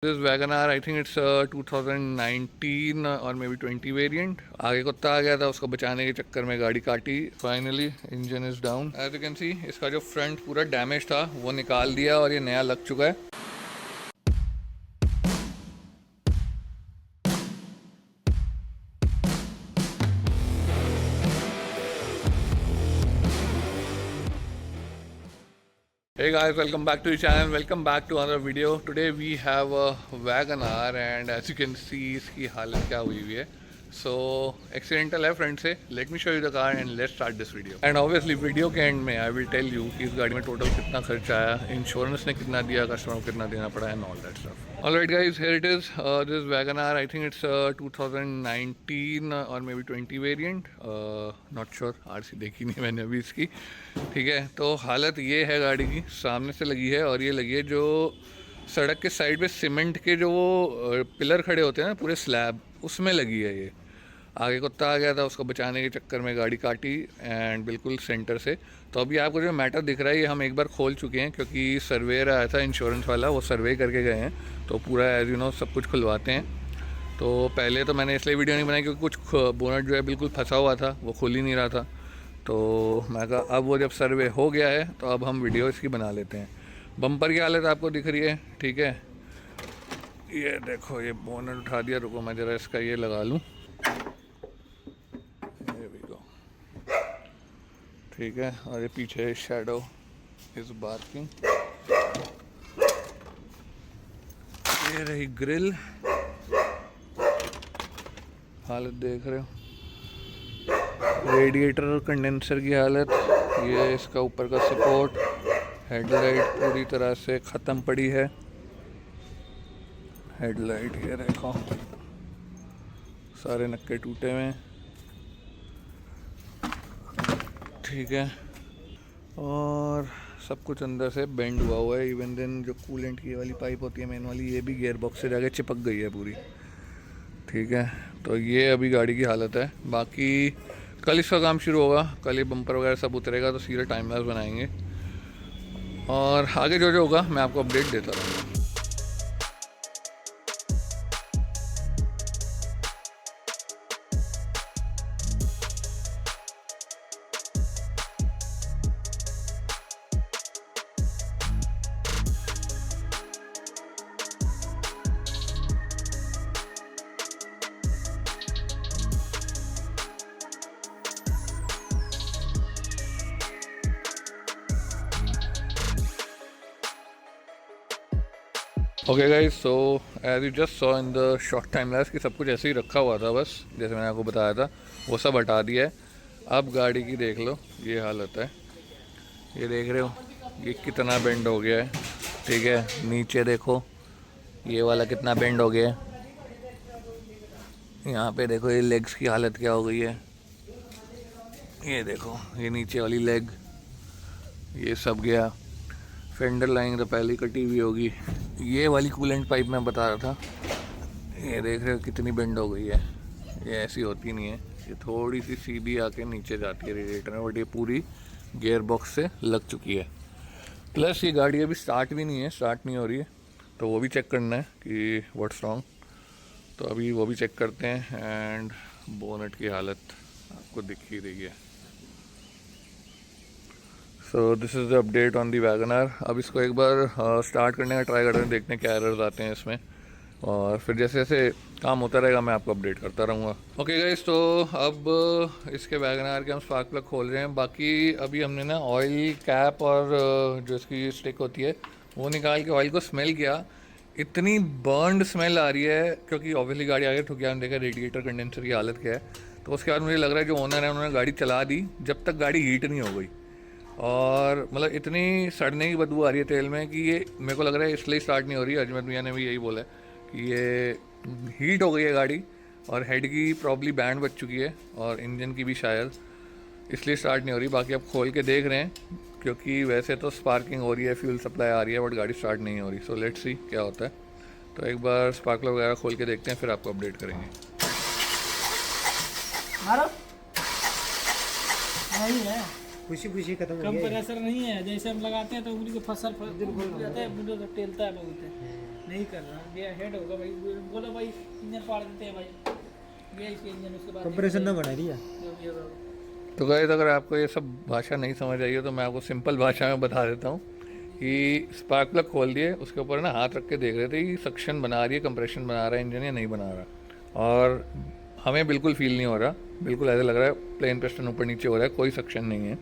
This WagonR, I think it's 2019 और may be 20 variant. आगे कुत्ता आ गया था, उसको बचाने के चक्कर में गाड़ी काटी। Finally engine is down. As you can see इसका जो फ्रंट पूरा डैमेज था वो निकाल दिया और ये नया लग चुका है। Hey guys, welcome back to the channel. Welcome back to another video. Today we have a WagonR and as you can see इसकी हालत क्या हुई हुई है। So accidental है फ्रंट से। Let me show you the car and let's start this video. And obviously video के and में I will tell you कि इस गाड़ी में टोटल कितना खर्चा आया, इंश्योरेंस ने कितना दिया, कस्टमर को कितना देना पड़ा and all that stuff. Alright guys, here it is. This WagonR, I think it's 2019 और may be 20 variant. Not sure, RC देखी नहीं मैंने अभी इसकी। ठीक है, तो हालत ये है गाड़ी की। सामने से लगी है और ये लगी है जो सड़क के साइड पे सीमेंट के जो वो पिलर खड़े होते हैं ना पूरे स्लैब, उसमें लगी है ये। आगे कुत्ता आ गया था, उसको बचाने के चक्कर में गाड़ी काटी एंड बिल्कुल सेंटर से। तो अभी आपको जो मैटर दिख रहा है ये हम एक बार खोल चुके हैं क्योंकि सर्वेयर आया था इंश्योरेंस वाला, वो सर्वे करके गए हैं। तो पूरा एज यू नो सब कुछ खुलवाते हैं। तो पहले तो मैंने इसलिए वीडियो नहीं बनाई क्योंकि कुछ बोनट जो है बिल्कुल फंसा हुआ था, वो खुल ही नहीं रहा था। तो मैं कहा अब वो जब सर्वे हो गया है तो अब हम वीडियो इसकी बना लेते हैं। बम्पर की हालत आपको दिख रही है, ठीक है। ये देखो, ये बोनट उठा दिया। रुको मैं ज़रा इसका ये लगा लूँ। ठीक है, और ये पीछे शैडो इज बार्किंग। ये रही ग्रिल, हालत देख रहे हो। रेडिएटर और कंडेंसर की हालत, ये इसका ऊपर का सपोर्ट, हेडलाइट पूरी तरह से ख़त्म पड़ी है। हेडलाइट ये देखो, सारे नक्के टूटे हुए हैं। ठीक है, और सब कुछ अंदर से बेंड हुआ हुआ है। इवन देन जो कूलेंट की वाली पाइप होती है मेन वाली, ये भी गियर बॉक्स से जाके चिपक गई है पूरी। ठीक है, तो ये अभी गाड़ी की हालत है। बाकी कल इसका काम शुरू होगा, कल ये बम्पर वगैरह सब उतरेगा तो सीधे टाइम लैप्स बनाएंगे और आगे जो जो होगा मैं आपको अपडेट देता रहूँगा। Okay guys, so as you just saw in the short time lapse कि सब कुछ ऐसे ही रखा हुआ था, बस जैसे मैंने आपको बताया था वो सब हटा दिया है। अब गाड़ी की देख लो, ये हालत है। ये देख रहे हो ये कितना बेंड हो गया है। ठीक है, नीचे देखो ये वाला कितना बेंड हो गया है। यहाँ पे देखो ये लेग्स की हालत क्या हो गई है। ये देखो ये नीचे वाली लेग, ये सब गया। फेंडर लाइन तो पहले कटी हुई होगी। ये वाली कूलेंट पाइप मैं बता रहा था, ये देख रहे हो कितनी बेंड हो गई है। ये ऐसी होती नहीं है, ये थोड़ी सी सीधी आके नीचे जाती है रेडिएटर में, बट ये पूरी गियर बॉक्स से लग चुकी है। प्लस ये गाड़ी अभी स्टार्ट भी नहीं है, स्टार्ट नहीं हो रही है, तो वो भी चेक करना है कि व्हाट्स रॉन्ग। तो अभी वो भी चेक करते हैं। एंड बोनट की हालत आपको दिख ही रही है। So this is the update on the WagonR। अब इसको एक बार स्टार्ट करने का ट्राई करते हैं, देखते हैं क्या एरर्स आते हैं इसमें, और फिर जैसे जैसे काम होता रहेगा मैं आपको अपडेट करता रहूँगा। ओके गाइस, तो अब इसके WagonR के हम स्पार्क प्लग खोल रहे हैं। बाकी अभी हमने ना ऑयल कैप और जो इसकी स्टिक होती है वो निकाल के ऑयल को स्मेल किया। इतनी बर्नड स्मेल आ रही है क्योंकि ऑब्वियसली गाड़ी आगे ठुक गया। हमने देखा रेडिएटर कंडेंसर की हालत क्या है। तो उसके बाद मुझे लग रहा है जो ओनर है उन्होंने गाड़ी चला दी जब तक गाड़ी हीट नहीं हो गई, और मतलब इतनी सड़ने की बदबू आ रही है तेल में कि ये मेरे को लग रहा है इसलिए स्टार्ट नहीं हो रही। अजमत भैया ने भी यही बोला है कि ये हीट हो गई है गाड़ी, और हेड की प्रॉब्ली बैंड बच चुकी है और इंजन की भी शायद, इसलिए स्टार्ट नहीं हो रही। बाकी अब खोल के देख रहे हैं क्योंकि वैसे तो स्पार्किंग हो रही है, फ्यूल सप्लाई आ रही है, बट गाड़ी स्टार्ट नहीं हो रही। सो लेट्स सी क्या होता है। तो एक बार स्पार्क प्लग वगैरह खोल के देखते हैं, फिर आपको अपडेट करेंगे। नहीं है, खुशी खुशी खत्म कम प्रेशर नहीं है। जैसे हम लगाते हैं तो उंगली को फसल जाता है, मुझे तो टेलता है बहुत है। नहीं कर रहा, ये हेड होगा भाई। बोलो भाई, इंजन फाड़ देते हैं भाई, ये इसके इंजन, उसके बाद कंप्रेशन ना बना रही है। तो गाइस अगर आपको ये सब भाषा नहीं समझ आई है तो मैं आपको सिंपल भाषा में बता देता हूँ कि स्पार्क प्लग खोल दिए, उसके ऊपर ना हाथ रख के देख रहे थे कि सक्शन बना रही है, कंप्रेशन बना रहा है इंजन या नहीं बना रहा, और हमें बिल्कुल फील नहीं हो रहा, बिल्कुल ऐसा लग रहा है प्लेन पिस्टन ऊपर नीचे हो रहा है, कोई सक्शन नहीं है।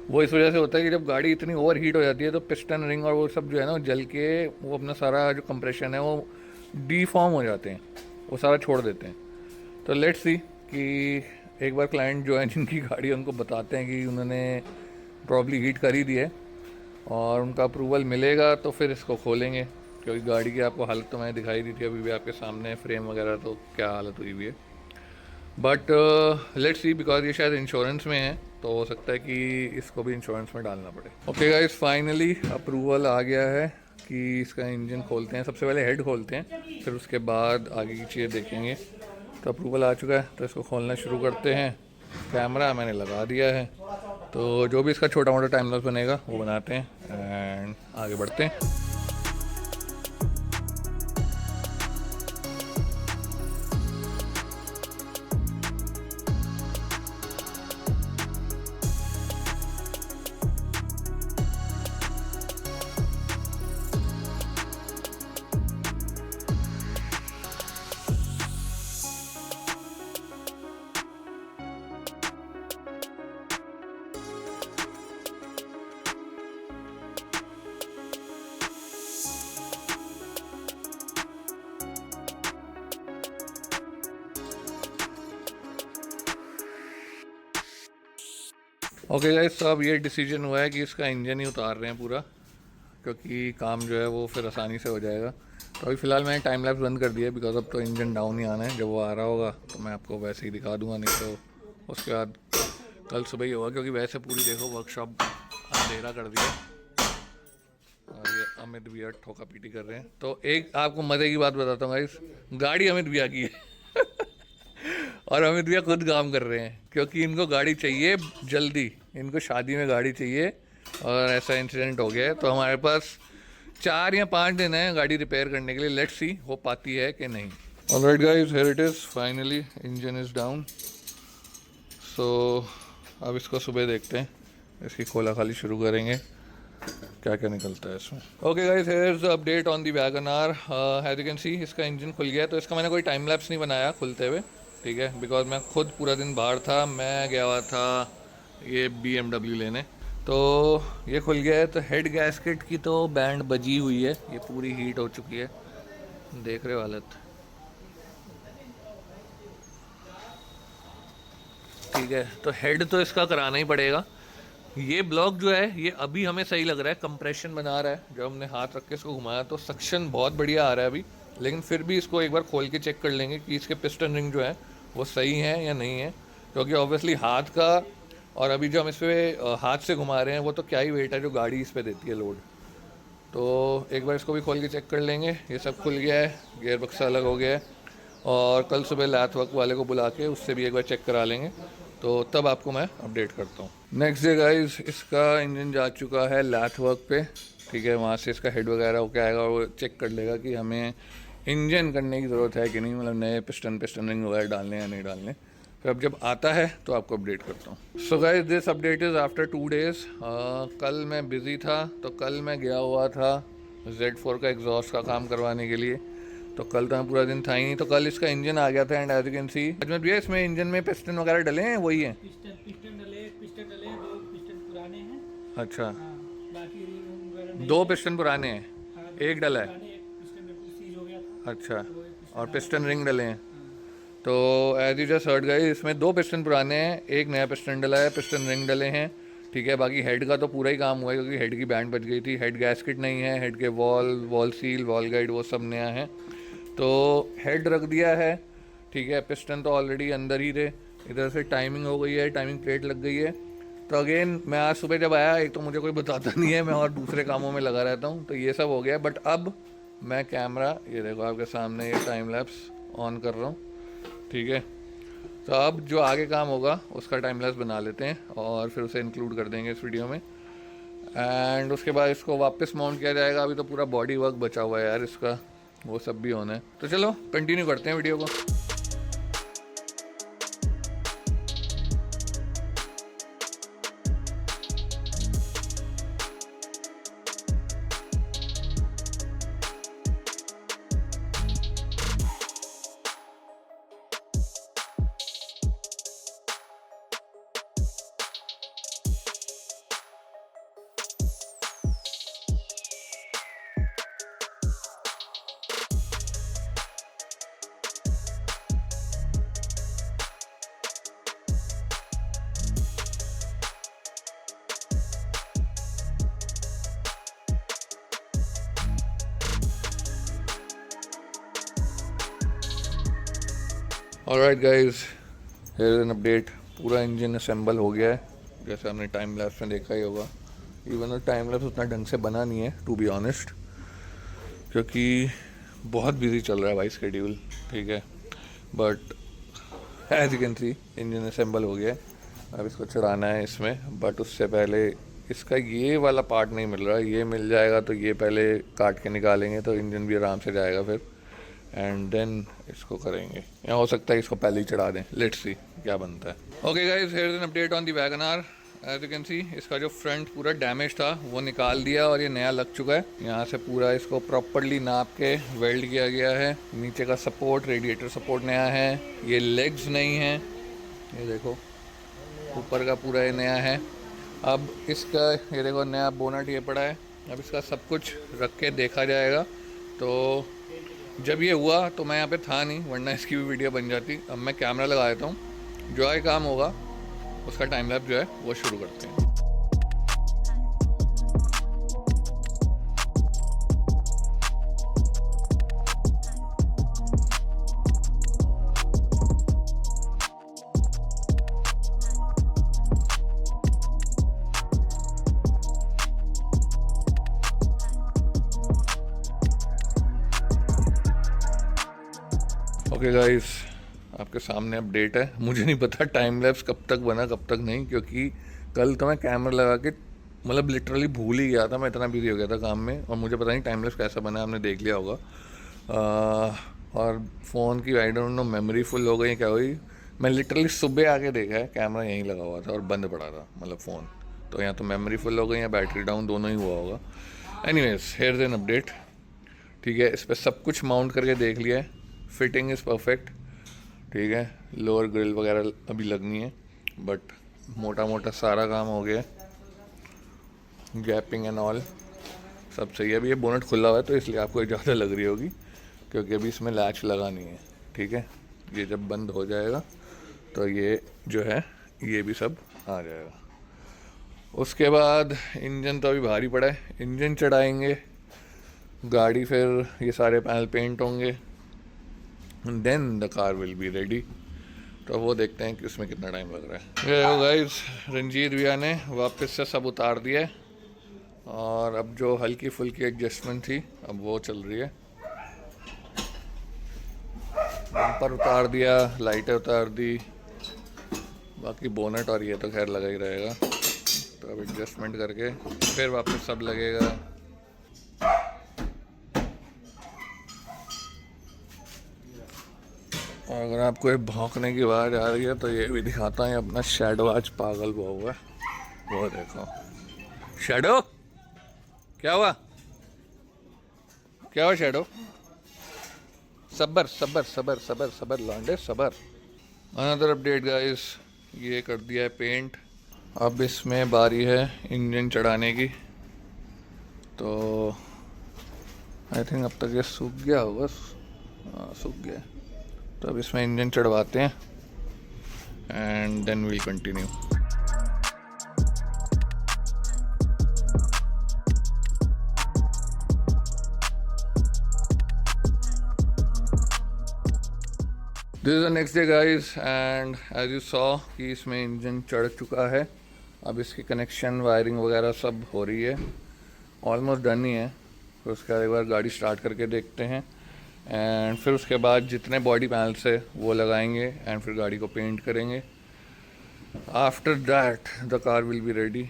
वो इस वजह से होता है कि जब गाड़ी इतनी ओवर हीट हो जाती है तो पिस्टन रिंग और वो सब जो है ना जल के वो अपना सारा जो कंप्रेशन है वो डीफॉर्म हो जाते हैं, वो सारा छोड़ देते हैं। तो लेट्स सी कि एक बार क्लाइंट जो है जिनकी गाड़ी है उनको बताते हैं कि उन्होंने प्रॉब्ली हीट कर ही दी है और उनका अप्रूवल मिलेगा तो फिर इसको खोलेंगे, क्योंकि गाड़ी की आपको हालत तो मैंने दिखाई दी थी, अभी भी आपके सामने फ्रेम वगैरह तो क्या हालत हुई हुई है। बट लेट्स सी, बिकॉज ये शायद इंश्योरेंस में है तो हो सकता है कि इसको भी इंश्योरेंस में डालना पड़े। ओके गाइस, फाइनली अप्रूवल आ गया है कि इसका इंजन खोलते हैं। सबसे पहले हेड खोलते हैं, फिर उसके बाद आगे की चीज़ें देखेंगे। तो अप्रूवल आ चुका है तो इसको खोलना शुरू करते हैं। कैमरा मैंने लगा दिया है, तो जो भी इसका छोटा मोटा टाइम लैप्स बनेगा वो बनाते हैं एंड आगे बढ़ते हैं। ओके गाइस, तो अब ये डिसीजन हुआ है कि इसका इंजन ही उतार रहे हैं पूरा, क्योंकि काम जो है वो फिर आसानी से हो जाएगा। तो अभी फ़िलहाल मैंने टाइम लैप्स बंद कर दिया बिकॉज अब तो इंजन डाउन ही आना है। जब वो आ रहा होगा तो मैं आपको वैसे ही दिखा दूंगा, नहीं तो उसके बाद कल सुबह ही होगा, क्योंकि वैसे पूरी देखो वर्कशॉप अंधेरा कर दिया और ये अमित भैया ठोका पीटी कर रहे हैं। तो एक आपको मज़े की बात बताता हूँ गाइस, गाड़ी अमित भैया की है और अमित भैया खुद काम कर रहे हैं क्योंकि इनको गाड़ी चाहिए जल्दी, इनको शादी में गाड़ी चाहिए और ऐसा इंसिडेंट हो गया है। तो हमारे पास 4 या 5 दिन है गाड़ी रिपेयर करने के लिए। लेट्स सी हो पाती है कि नहीं। Alright guys, here it is, finally engine is down. So अब इसको सुबह देखते हैं, इसकी खोला खाली शुरू करेंगे, क्या क्या निकलता है इसमें। Okay guys, here is the update on the Wagon R. As you can see इसका इंजन खुल गया है। तो इसका मैंने कोई टाइम लैप्स नहीं बनाया खुलते हुए, ठीक है, बिकॉज मैं खुद पूरा दिन बाहर था। मैं गया हुआ था ये BMW लेने, तो ये खुल गया है। तो हेड गैस्केट की तो बैंड बजी हुई है, ये पूरी हीट हो चुकी है, देख रहे हो हालत, ठीक है। तो हेड तो इसका कराना ही पड़ेगा। ये ब्लॉक जो है ये अभी हमें सही लग रहा है, कंप्रेशन बना रहा है। जब हमने हाथ रख के इसको घुमाया तो सक्शन बहुत बढ़िया आ रहा है अभी, लेकिन फिर भी इसको एक बार खोल के चेक कर लेंगे कि इसके पिस्टन रिंग जो है वो सही है या नहीं है, क्योंकि ऑब्वियसली हाथ का और अभी जो हम इस पर हाथ से घुमा रहे हैं वो तो क्या ही वेट है जो गाड़ी इस पर देती है लोड। तो एक बार इसको भी खोल के चेक कर लेंगे। ये सब खुल गया है, गियर बक्सा अलग हो गया है, और कल सुबह लैथ वर्क वाले को बुला के उससे भी एक बार चेक करा लेंगे, तो तब आपको मैं अपडेट करता हूँ। नेक्स्ट डे गाइस, इसका इंजन जा चुका है लैथ वर्क पे, ठीक है। वहाँ से इसका हेड वगैरह होकर आएगा और वो चेक कर लेगा कि हमें इंजन करने की ज़रूरत है कि नहीं, मतलब नए पिस्टन रिंग वगैरह डालने या नहीं डालने। फिर अब जब आता है तो आपको अपडेट करता हूँ। So guys, this update is after 2 days. कल मैं बिज़ी था, तो कल मैं गया हुआ था Z4 का एग्जॉस्ट का काम करवाने के लिए, तो कल तो मैं पूरा दिन था ही नहीं। तो कल इसका इंजन आ गया था and as you can see Azmat भैया इसमें इंजन में पिस्टन वगैरह डले हैं, वही हैं? पिस्टन डले, दो पिस्टन पुराने हैं। अच्छा, हाँ, बाकी रिंग वगैरह नहीं 2 है। पिस्टन पुराने हैं, हाँ, एक डला है। पुराने, एक पिस्टन बिल्कुल सीज हो गया था, अच्छा, वो एक पिस्टन और डाला पिस्टन था। रिंग डले हैं। हाँ। तो as you just heard guys, इसमें 2 पिस्टन पुराने हैं, एक नया पिस्टन डला है, पिस्टन रिंग डले हैं, ठीक है। बाकी हेड का तो पूरा ही काम हुआ है क्योंकि हेड की बैंड बच गई थी। हेड गैस्केट नहीं है, हेड के वॉल सील, वॉल गाइड वो सब नया है। तो हेड रख दिया है, ठीक है। पिस्टन तो ऑलरेडी अंदर ही थे। इधर से टाइमिंग हो गई है, टाइमिंग प्लेट लग गई है। तो अगेन मैं आज सुबह जब आया, एक तो मुझे कोई बताता नहीं है, मैं और दूसरे कामों में लगा रहता हूँ, तो ये सब हो गया। बट अब मैं कैमरा, ये देखो आपके सामने ये टाइम लैप्स ऑन कर रहा हूँ, ठीक है। तो अब जो आगे काम होगा उसका टाइम लैप्स बना लेते हैं और फिर उसे इंक्लूड कर देंगे इस वीडियो में। एंड उसके बाद इसको वापस माउंट किया जाएगा। अभी तो पूरा बॉडी वर्क बचा हुआ है यार इसका, वो सब भी होना है। तो चलो कंटिन्यू करते हैं वीडियो को। Alright guys, here is an update. पूरा इंजन असेंबल हो गया है, जैसे हमने टाइम लैप्स में देखा ही होगा। इवन टाइम लैप्स उतना ढंग से बना नहीं है टू बी ऑनेस्ट, क्योंकि बहुत बिजी चल रहा है भाई शेड्यूल, ठीक है। But as you can see engine assemble हो गया है। अब इसको चढ़ाना है इसमें, बट उससे पहले इसका ये वाला पार्ट नहीं मिल रहा। ये मिल जाएगा तो ये पहले काट के निकालेंगे तो इंजन भी आराम से जाएगा फिर, एंड देन इसको करेंगे। या हो सकता है इसको पहले ही चढ़ा दें, लेट्स सी क्या बनता है। Okay guys, here is an update on the Wagon R. As you can see इसका जो फ्रंट पूरा डैमेज था वो निकाल दिया और ये नया लग चुका है। यहाँ से पूरा इसको प्रॉपरली नाप के वेल्ड किया गया है। नीचे का सपोर्ट, रेडिएटर सपोर्ट नया है। ये लेग्स नहीं है, ये देखो ऊपर का पूरा ये नया है। अब इसका ये देखो नया बोनट ये पड़ा है। अब इसका सब कुछ रख के देखा जाएगा। तो जब ये हुआ तो मैं यहाँ पे था नहीं, वरना इसकी भी वीडियो बन जाती। अब मैं कैमरा लगा देता हूँ, जो है काम होगा उसका टाइम लैप्स जो है वो शुरू करते हैं। ओके गाइस, आपके सामने अपडेट है। मुझे नहीं पता टाइम लैप्स कब तक बना कब तक नहीं, क्योंकि कल तो मैं कैमरा लगा के मतलब लिटरली भूल ही गया था। मैं इतना बिजी हो गया था काम में, और मुझे पता नहीं टाइम लैप्स कैसा बना, आपने देख लिया होगा। और फ़ोन की I don't know memory full हो गई क्या हुई। मैं लिटरली सुबह आके देखा है कैमरा यहीं लगा हुआ था और बंद पड़ा था, मतलब फ़ोन। तो या तो मेमोरी फुल हो गई या बैटरी डाउन, दोनों ही हुआ होगा। Anyways, here is an update, ठीक है। इस पर सब कुछ माउंट करके देख लिया है, फिटिंग इज़ परफेक्ट, ठीक है। लोअर ग्रिल वगैरह अभी लगनी है, बट मोटा मोटा सारा काम हो गया। गैपिंग एंड ऑल सब सही है। अभी ये बोनट खुला हुआ है तो इसलिए आपको ज़्यादा लग रही होगी, क्योंकि अभी इसमें लैच लगा नहीं है, ठीक है। ये जब बंद हो जाएगा तो ये जो है ये भी सब आ जाएगा। उसके बाद इंजन तो अभी भारी पड़ा है, इंजन चढ़ाएंगे, गाड़ी फिर ये सारे पैनल पेंट होंगे, then the car will be ready. तो वो देखते हैं कि उसमें कितना टाइम लग रहा है। ये हो गाइस, रंजीत भैया ने वापस से सब उतार दिया है, और अब जो हल्की फुल्की एडजस्टमेंट थी अब वो चल रही है। बम्पर उतार दिया, लाइटें उतार दी, बाकी बोनट और ये तो खैर लगा ही रहेगा। तो अब एडजस्टमेंट करके फिर वापस सब लगेगा। और अगर आपको ये भौंकने की आवाज़ आ रही है तो ये भी दिखाता है अपना शैडो आज पागल हुआ हुआ है। वो देखो शैडो, क्या हुआ, क्या हुआ शैडो? सबर सबर सबर सबर सबर लौंडे सबर। अनदर अपडेट गाइस, ये कर दिया है पेंट। अब इसमें बारी है इंजन चढ़ाने की। तो आई थिंक अब तक ये सूख गया होगा, हाँ सूख गया। तो अब इसमें इंजन चढ़वाते हैं and then we'll continue. This is the next day guys, and as you saw कि इसमें इंजन चढ़ चुका है। अब इसकी कनेक्शन वायरिंग वगैरह सब हो रही है, ऑलमोस्ट डन ही है। फिर उसके बाद एक बार गाड़ी स्टार्ट करके देखते हैं, एंड फिर उसके बाद जितने बॉडी पैनल्स है वो लगाएंगे एंड फिर गाड़ी को पेंट करेंगे। After that the car will be ready.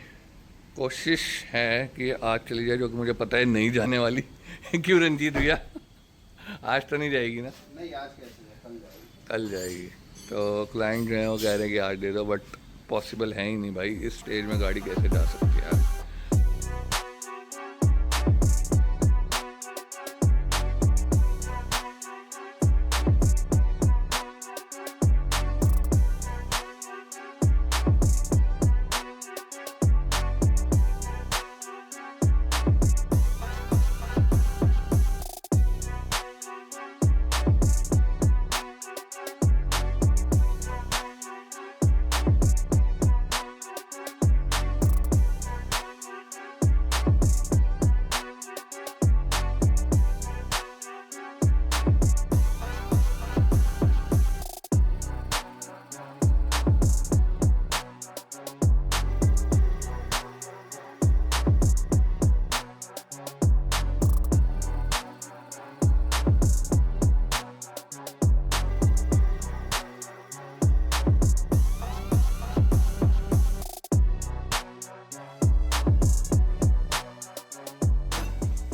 कोशिश है कि आज चली जाए, जो कि मुझे पता है नहीं जाने वाली। क्यों रंजीत भैया? आज तो नहीं जाएगी ना? नहीं आज कैसे है, कल जाएगी। कल जाएगी। तो क्लाइंट जो है वो कह रहे हैं कि आज दे दो, बट पॉसिबल है ही नहीं भाई, इस स्टेज में गाड़ी कैसे जा सकती है यार।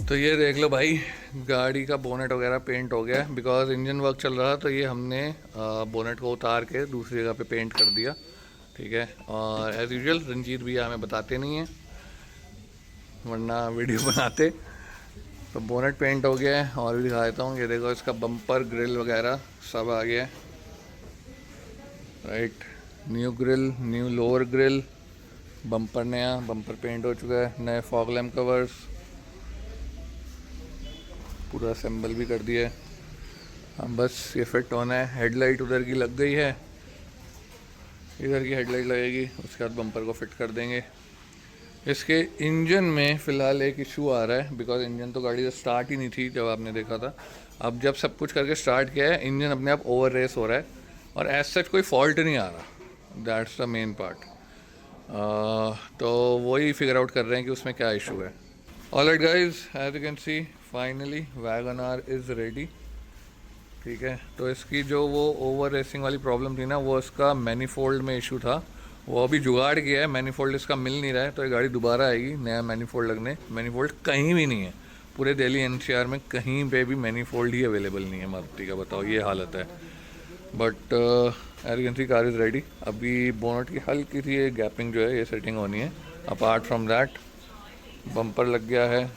तो ये देख लो भाई, गाड़ी का बोनेट वगैरह पेंट हो गया है। बिकॉज इंजन वर्क चल रहा तो ये हमने बोनेट को उतार के दूसरी जगह पे पेंट कर दिया, ठीक है। और एज़ यूजुअल रंजीत भैया हमें बताते नहीं हैं, वरना वीडियो बनाते। तो बोनेट पेंट हो गया है। और भी दिखा देता हूँ, ये देखो इसका बम्पर ग्रिल वगैरह सब आ गया है, right. New grill, new lower grill, bumper नया, बम्पर पेंट हो चुका है, नए फॉग लैम्प कवर्स, पूरा असेंबल भी कर दिया है। हम बस ये फिट होना है। हेडलाइट उधर की लग गई है, इधर की हेडलाइट लगेगी, उसके बाद बम्पर को फिट कर देंगे। इसके इंजन में फ़िलहाल एक इशू आ रहा है, बिकॉज इंजन तो गाड़ी से स्टार्ट ही नहीं थी जब आपने देखा था। अब जब सब कुछ करके स्टार्ट किया है, इंजन अपने आप ओवर रेस हो रहा है और एज सच कोई फॉल्ट नहीं आ रहा। That's the main part. तो वही फिगर आउट कर रहे हैं कि उसमें क्या इशू है। Alright guys, as you can see finally Wagon R is ready, ठीक है। तो इसकी जो वो ओवर रेसिंग वाली प्रॉब्लम थी ना, वो इसका मैनीफोल्ड में इशू था। वो अभी जुगाड़ किया है, मैनीफोल्ड इसका मिल नहीं रहा है, तो ये गाड़ी दोबारा आएगी नया मैनीफोल्ड लगने। मैनीफोल्ड कहीं भी नहीं है, पूरे दिल्ली एनसीआर में कहीं पे भी मैनीफोल्ड ही अवेलेबल नहीं है मारुति का। बताओ, ये हालत है। But as you can see car is ready. अभी बोनट की हल्की सी ये गैपिंग जो है ये सेटिंग होनी है। अपार्ट फ्रॉम दैट बम्पर लग गया है,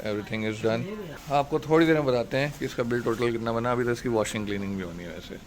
एवरीथिंग इज़ डन। आपको थोड़ी देर में बताते हैं कि इसका बिल टोटल कितना बना। अभी तो इसकी वॉशिंग क्लीनिंग भी होनी है वैसे।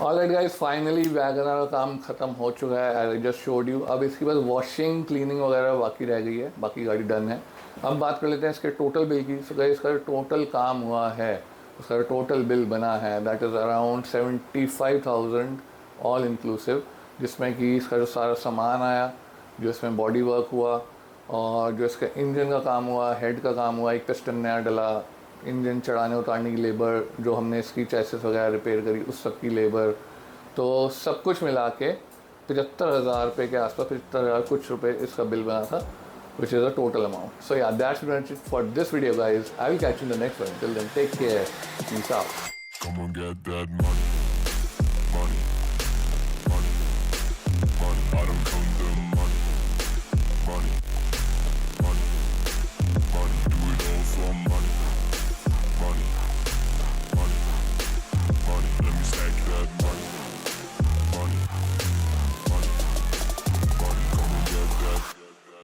Alright guys, finally Wagon R का काम ख़त्म हो चुका है, आई जस्ट शोड यू। अब इसकी बस वॉशिंग क्लीनिंग वगैरह बाकी रह गई है, बाकी गाड़ी डन है। अब बात कर लेते हैं इसके टोटल बिल की। सो गाइस, इसका टोटल काम हुआ है, उसका टोटल बिल बना है, that is around 75,000 all inclusive, जिसमें कि इसका जो सारा सामान आया, जो इसमें बॉडी वर्क हुआ, और जो इसका इंजन का काम हुआ, हेड का काम हुआ, एक पिस्टन नया डला, इंजन चढ़ाने उतारने की लेबर, जो हमने इसकी चैसिस वगैरह रिपेयर करी उस सब की लेबर, तो सब कुछ मिला के 75,000 रुपये के आसपास, 75,000 कुछ रुपये इसका बिल बना था, which is a total amount. So yeah, that's pretty much it for this video, guys. I will catch you in the next one. Till then, take care. Peace out. Come on, get that money, money.